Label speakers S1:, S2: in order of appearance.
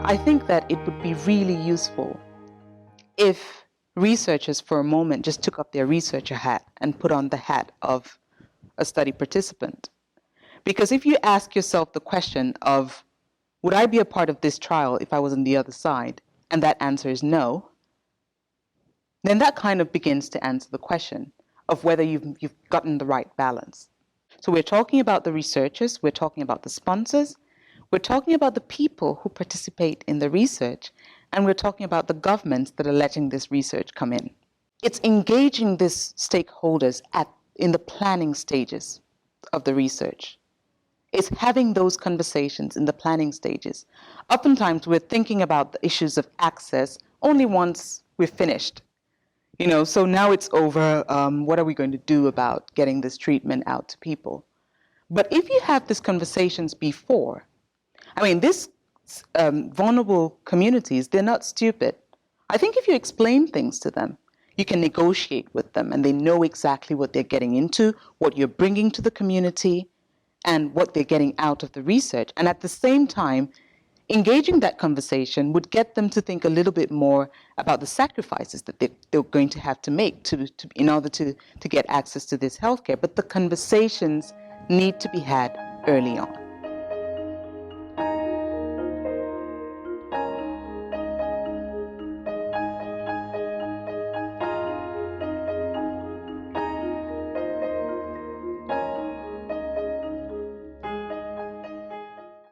S1: I think that it would be really useful if researchers for a moment just took up their researcher hat and put on the hat of a study participant. Because if you ask yourself the question of, would I be a part of this trial if I was on the other side? And that answer is no. Then that kind of begins to answer the question of whether you've gotten the right balance. So we're talking about the researchers, we're talking about the sponsors, we're talking about the people who participate in the research, and we're talking about the governments that are letting this research come in. It's engaging these stakeholders in the planning stages of the research. It's having those conversations in the planning stages. Oftentimes we're thinking about the issues of access only once we're finished. So now it's over, what are we going to do about getting this treatment out to people? But if you have these conversations before, these vulnerable communities, they're not stupid. I think if you explain things to them, you can negotiate with them and they know exactly what they're getting into, what you're bringing to the community, and what they're getting out of the research. And at the same time, engaging that conversation would get them to think a little bit more about the sacrifices that they're going to have to make in order to get access to this healthcare. But the conversations need to be had early on.